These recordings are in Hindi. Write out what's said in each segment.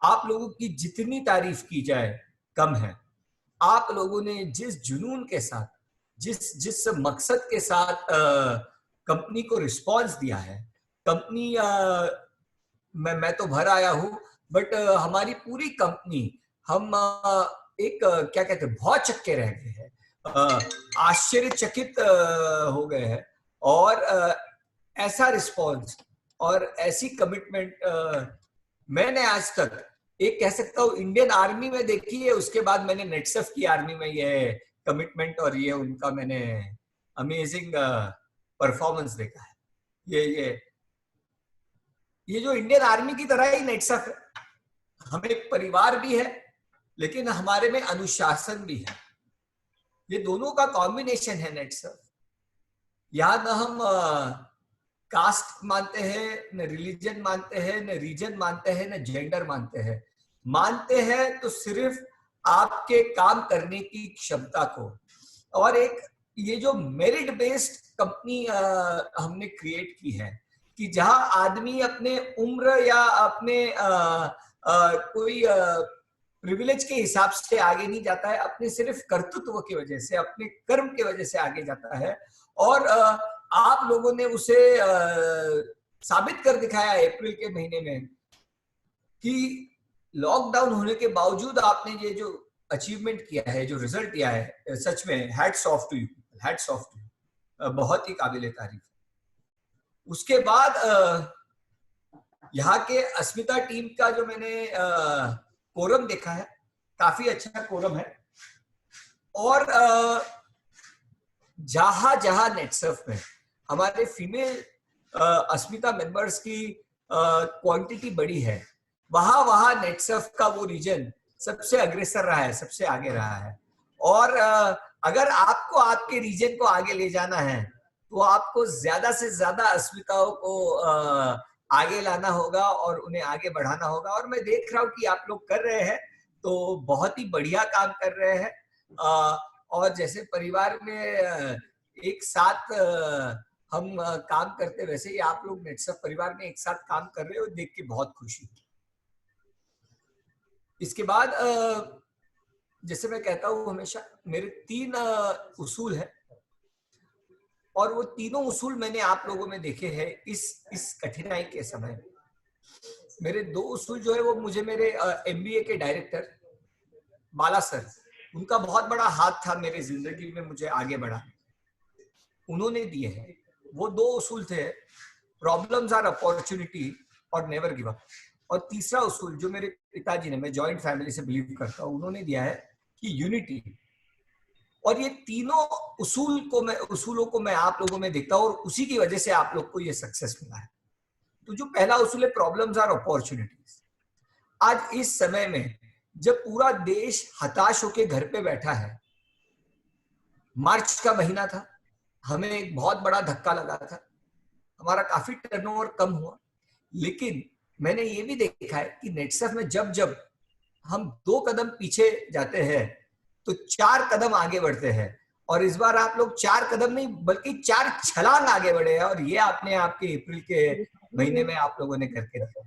आप लोगों की जितनी तारीफ की जाए कम है। आप लोगों ने जिस जुनून के साथ, जिस जिस मकसद के साथ कंपनी को रिस्पॉन्स दिया है, कंपनी मैं तो भर आया हूँ, बट हमारी पूरी कंपनी, हम एक क्या कहते हैं, बहुत चक्के रह गए हैं, आश्चर्यचकित हो गए हैं। और ऐसा रिस्पॉन्स और ऐसी कमिटमेंट मैंने आज तक, एक कह सकता हूँ, इंडियन आर्मी में देखी है। उसके बाद मैंने नेटसफ की आर्मी में ये कमिटमेंट और ये उनका मैंने अमेजिंग परफॉर्मेंस देखा है। ये जो इंडियन आर्मी की तरह ही नेटसफ है। हमें एक परिवार भी है, लेकिन हमारे में अनुशासन भी है। ये दोनों का कॉम्बिनेशन है नेटसफ। यहाँ न हम कास्ट मानते हैं, न रिलीजन मानते हैं, न रीजन मानते हैं, न जेंडर मानते हैं। मानते हैं तो सिर्फ आपके काम करने की क्षमता को। और एक ये जो मेरिट बेस्ड कंपनी हमने क्रिएट की है, कि जहां आदमी अपने उम्र या अपने कोई प्रिविलेज के हिसाब से आगे नहीं जाता है, अपने सिर्फ कर्तृत्व की वजह से, अपने कर्म की वजह से आगे जाता है। और आप लोगों ने उसे साबित कर दिखाया अप्रैल के महीने में, कि लॉकडाउन होने के बावजूद आपने ये जो अचीवमेंट किया है, जो रिजल्ट दिया है, सच में hats off to you, hats off to you, बहुत ही काबिले तारीफ। उसके बाद यहाँ के अस्मिता टीम का जो मैंने कोरम देखा है, काफी अच्छा कोरम है। और जहां जहां नेटसर्फ में हमारे फीमेल अस्मिता मेंबर्स की क्वांटिटी बड़ी है, वहां वहां नेटसर्फ का वो रीजन सबसे अग्रेसर रहा है, सबसे आगे रहा है। और अगर आपको आपके रीजन को आगे ले जाना है, तो आपको ज्यादा से ज्यादा अस्मिताओं को आगे लाना होगा और उन्हें आगे बढ़ाना होगा। और मैं देख रहा हूँ कि आप लोग कर रहे हैं, तो बहुत ही बढ़िया काम कर रहे हैं। और जैसे परिवार में एक साथ हम काम करते, वैसे ही आप लोग नेटसर्फ परिवार में एक साथ काम कर रहे हो, देख के बहुत खुशी हुई। इसके बाद जैसे मैं कहता हूँ हमेशा, मेरे 3 उसूल है, और वो तीनों उसूल मैंने आप लोगों में देखे हैं इस कठिनाई के समय। मेरे 2 उसूल जो है वो मुझे मेरे MBA के डायरेक्टर बाला सर, उनका बहुत बड़ा हाथ था मेरी जिंदगी में मुझे आगे बढ़ाने, उन्होंने दिए हैं। वो 2 उसूल थे, प्रॉब्लम्स आर अपॉर्चुनिटी और नेवर गिव अप। और तीसरा उसूल जो मेरे पिताजी ने, मैं जॉइंट फैमिली से बिलीव करता हूँ, उन्होंने दिया है कि यूनिटी। और ये तीनों उसूलों को मैं आप लोगों में देखता हूँ, और उसी की वजह से आप लोग को ये सक्सेस मिला है। तो जो पहला उसूल है, प्रॉब्लम्स आर अपॉर्चुनिटीज। आज इस समय में जब पूरा देश हताश होकर घर पे बैठा है, मार्च का महीना था, हमें एक बहुत बड़ा धक्का लगा था, हमारा काफी टर्नओवर कम हुआ। लेकिन मैंने ये भी देखा है कि नेटसर्फ में जब जब हम 2 कदम पीछे जाते हैं, तो 4 कदम आगे बढ़ते हैं। और इस बार आप लोग 4 कदम नहीं, बल्कि 4 छलांग आगे बढ़े हैं। और ये आपने आपके अप्रैल के महीने में आप लोगों ने करके दिखाया।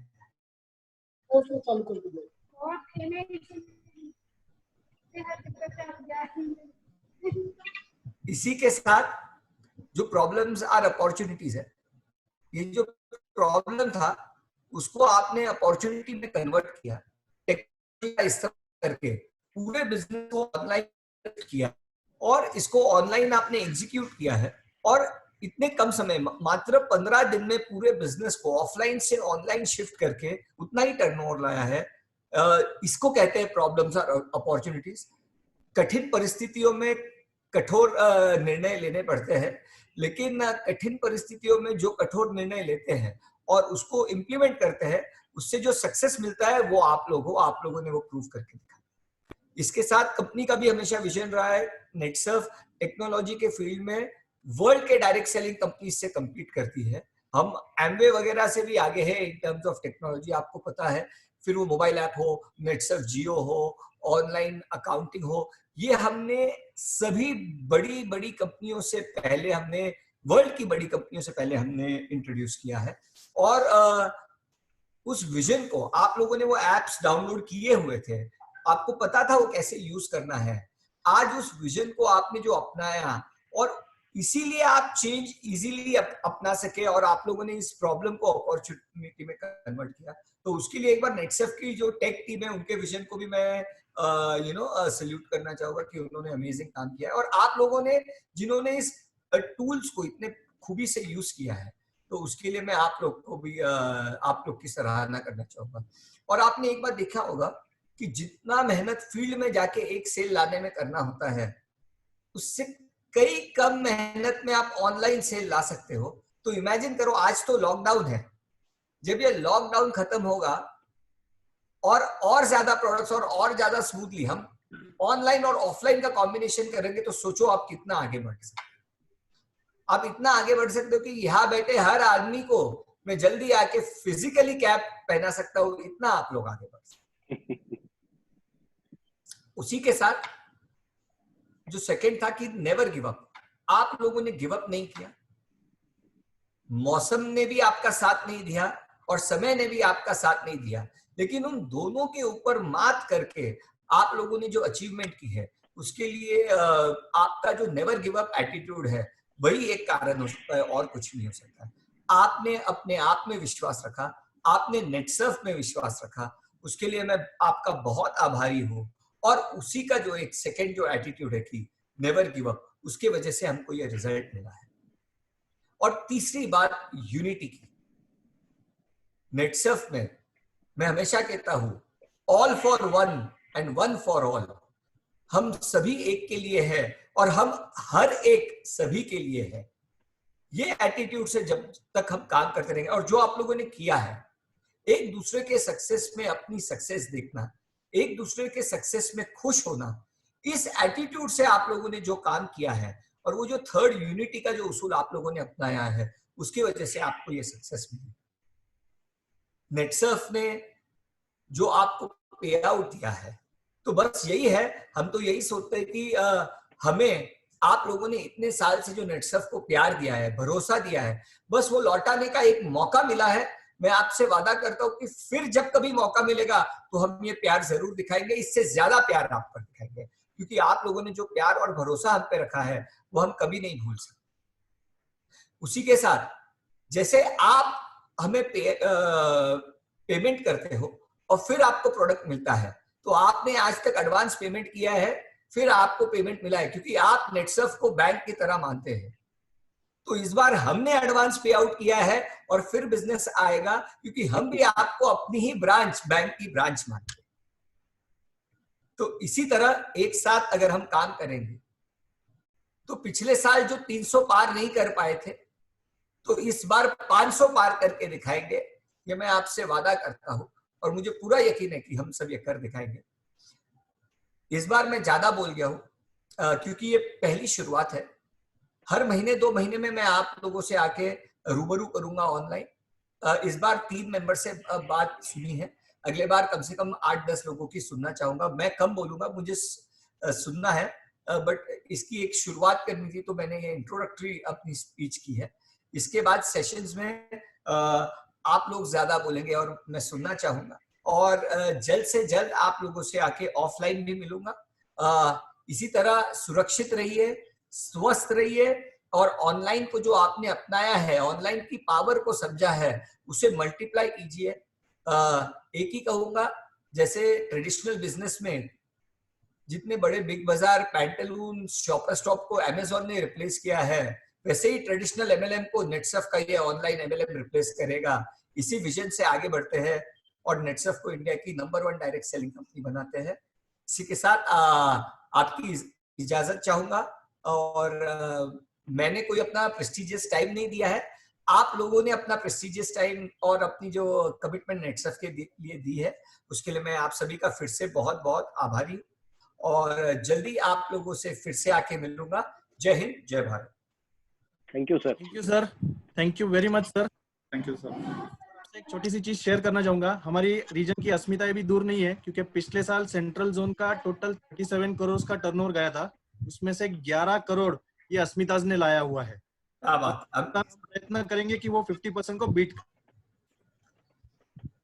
इसी के साथ जो प्रॉब्लम्स आर अपॉर्चुनिटीज है, ये जो प्रॉब्लम था उसको आपने अपॉर्चुनिटी में कन्वर्ट किया, टेक्नोलॉजी का इस्तेमाल करके पूरे बिजनेस को ऑनलाइन किया, और इसको ऑनलाइन आपने एग्जीक्यूट किया है। और इतने कम समय, मात्र 15 दिन में पूरे बिजनेस को ऑफलाइन से ऑनलाइन शिफ्ट करके उतना ही टर्नओवर लाया है। इसको कहते हैं प्रॉब्लम्स और अपॉर्चुनिटीज। कठिन परिस्थितियों में कठोर निर्णय लेने पड़ते हैं, लेकिन कठिन परिस्थितियों में जो कठोर निर्णय लेते हैं और उसको इम्प्लीमेंट करते हैं, उससे जो सक्सेस मिलता है वो आप लोगों ने वो प्रूव करके दिखा। इसके साथ कंपनी का भी हमेशा विजन रहा है, नेटसर्फ टेक्नोलॉजी के फील्ड में वर्ल्ड के डायरेक्ट सेलिंग कंपनी से कम्पीट करती है। हम एमवे वगैरह से भी आगे हैं इन टर्म्स ऑफ टेक्नोलॉजी, आपको पता है। फिर वो मोबाइल ऐप हो, नेटसर्फ जियो हो, ऑनलाइन अकाउंटिंग हो, ये हमने सभी बड़ी बड़ी कंपनियों से पहले, हमने वर्ल्ड की बड़ी कंपनियों से पहले हमने इंट्रोड्यूस किया है। और उस विजन को आप लोगों ने वो एप्स डाउनलोड किए हुए थे, आपको पता था वो कैसे यूज करना है, आज उस विजन को आपने जो अपनाया और इसीलिए आप चेंज इजीली अपना सके और आप लोगों ने इस प्रॉब्लम को अपॉर्चुनिटी में कन्वर्ट किया। तो उसके लिए एक बार नेटसेफ की जो टेक टीम है उनके विजन को भी मैं सल्यूट करना चाहूंगा कि उन्होंने अमेजिंग काम किया है। और आप लोगों ने जिन्होंने इस टूल्स को इतने खूबी से यूज किया है, तो उसके लिए मैं आप लोग को भी आप लोग की सराहना करना चाहूंगा। और आपने एक बार देखा होगा कि जितना मेहनत फील्ड में जाके एक सेल लाने में करना होता है, उससे कई कम मेहनत में आप ऑनलाइन सेल ला सकते हो। तो इमेजिन करो, आज तो लॉकडाउन है, जब ये लॉकडाउन खत्म होगा और ज्यादा प्रोडक्ट्स और ज्यादा स्मूथली हम ऑनलाइन और ऑफलाइन का कॉम्बिनेशन करेंगे, तो सोचो आप कितना आगे बढ़ सकते हो। आप इतना आगे बढ़ सकते हो कि यहाँ बैठे हर आदमी को मैं जल्दी आके फिजिकली कैप पहना सकता हूँ, इतना आप लोग आगे बढ़ सकते हो। उसी के साथ जो सेकंड था कि नेवर गिव अप, आप लोगों ने गिव अप नहीं किया। मौसम ने भी आपका साथ नहीं दिया और समय ने भी आपका साथ नहीं दिया, लेकिन उन दोनों के ऊपर मात करके आप लोगों ने जो अचीवमेंट की है, उसके लिए आपका जो नेवर गिव अप एटीट्यूड है, वही एक कारण हो सकता है और कुछ नहीं हो सकता। आपने अपने आप में विश्वास रखा, आपने नेटसर्फ में विश्वास रखा, उसके लिए मैं आपका बहुत आभारी हूं। और उसी का जो एक सेकंड जो एटीट्यूड है कि नेवर गिव अप, उसके वजह से हमको ये रिजल्ट मिला है। और तीसरी बात यूनिटी की। नेटसर्फ में मैं हमेशा कहता हूं, all for one and one for all. हम सभी एक के लिए है और हम हर एक सभी के लिए है। ये एटीट्यूड से जब तक हम काम करते रहेंगे, और जो आप लोगों ने किया है, एक दूसरे के सक्सेस में अपनी सक्सेस देखना, एक दूसरे के सक्सेस में खुश होना, इस एटीट्यूड से आप लोगों ने जो काम किया है और वो जो थर्ड यूनिटी का जो उसूल आप लोगों ने अपनाया है, उसकी वजह से आपको ये सक्सेस मिली। नेटसर्फ ने जो आपको पे आउट दिया है, तो बस यही है, हम तो यही सोचते हैं कि हमें आप लोगों ने इतने साल से जो नेटसर्फ को प्यार दिया है, भरोसा दिया है, बस वो लौटाने का एक मौका मिला है। मैं आपसे वादा करता हूं कि फिर जब कभी मौका मिलेगा तो हम ये प्यार जरूर दिखाएंगे, इससे ज्यादा प्यार आप पर दिखाएंगे, क्योंकि आप लोगों ने जो प्यार और भरोसा हम पे रखा है वो हम कभी नहीं भूल सकते। उसी के साथ जैसे आप हमें पेमेंट करते हो और फिर आपको प्रोडक्ट मिलता है, तो आपने आज तक एडवांस पेमेंट किया है, फिर आपको पेमेंट मिला है, क्योंकि आप नेटसर्फ को बैंक की तरह मानते हैं। तो इस बार हमने एडवांस पे आउट किया है और फिर बिजनेस आएगा, क्योंकि हम भी आपको अपनी ही ब्रांच, बैंक की ब्रांच मानते हैं। तो इसी तरह एक साथ अगर हम काम करेंगे, तो पिछले साल जो 300 पार नहीं कर पाए थे, तो इस बार 500 पार करके दिखाएंगे, ये मैं आपसे वादा करता हूं और मुझे पूरा यकीन है कि हम सब ये कर दिखाएंगे। इस बार मैं ज्यादा बोल गया हूं, क्योंकि ये पहली शुरुआत है। हर महीने 2 महीने में मैं आप लोगों से आके रूबरू करूंगा ऑनलाइन। इस बार 3 मेंबर से बात सुनी है, अगले बार कम से कम 8-10 लोगों की सुनना चाहूंगा। मैं कम बोलूंगा, मुझे सुनना है, बट इसकी एक शुरुआत करनी थी, तो मैंने ये इंट्रोडक्टरी अपनी स्पीच की है। इसके बाद सेशंस में आप लोग ज्यादा बोलेंगे और मैं सुनना चाहूंगा, और जल्द से जल्द आप लोगों से आके ऑफलाइन भी मिलूंगा। इसी तरह सुरक्षित रहिए, स्वस्थ रहिए, और ऑनलाइन को जो आपने अपनाया है, ऑनलाइन की पावर को समझा है, उसे मल्टीप्लाई कीजिए। एक ही कहूंगा, जैसे ट्रेडिशनल बिजनेस में जितने बड़े बिग बाजार, पैंटालून, शॉपर स्टॉप को अमेजोन ने रिप्लेस किया है, वैसे ही ट्रेडिशनल एमएलएम को नेटसर्फ का ये ऑनलाइन एमएलएम रिप्लेस करेगा। इसी विजन से आगे बढ़ते हैं और नेटसर्फ को इंडिया की नंबर 1 डायरेक्ट सेलिंग कंपनी बनाते हैं। इसी के साथ आपकी इजाजत चाहूंगा, और मैंने कोई अपना प्रेस्टिजियस टाइम नहीं दिया है, आप लोगों ने अपना प्रेस्टिजियस टाइम और अपनी जो कमिटमेंट नेटसर्फ के लिए दी है, उसके लिए मैं आप सभी का फिर से बहुत बहुत आभारी हूँ, और जल्दी आप लोगों से फिर से आके मिलूंगा। जय हिंद, जय Bharat. Thank you sir. Thank you sir, thank you very much sir. Thank you sir. एक छोटी सी चीज शेयर करना चाहूंगा, हमारी रीजन की अस्मिता भी दूर नहीं है, क्योंकि पिछले साल सेंट्रल जोन का टोटल 37 करोड़ का टर्नओवर गया था, उसमें से 11 करोड़ ये अस्मिताज ने लाया हुआ है। क्या बात। हम प्रयत्न करेंगे कि वो 50% को बीट।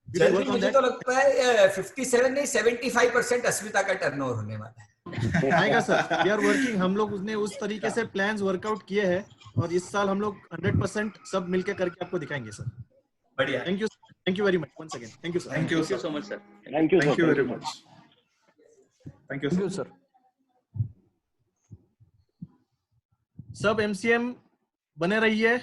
We will जल्दी work on मुझे that. तो लगता है 57 नहीं 75% अस्मिता का टर्नओवर होने वाला है। आएगा सर, वी आर वर्किंग, हम लोग उसने उस तरीके से प्लान्स वर्कआउट किए हैं और इस साल हम लोग 100% सब मिलके करके आपको दिखाएंगे सर। बढ़िया। Thank you very much once again, thank you sir. Thank you Thank you so so much, sir. Thank you, sir. Thank you very Thank you, much. Thank you, thank sir. You sir. सब MCM बने रहिए,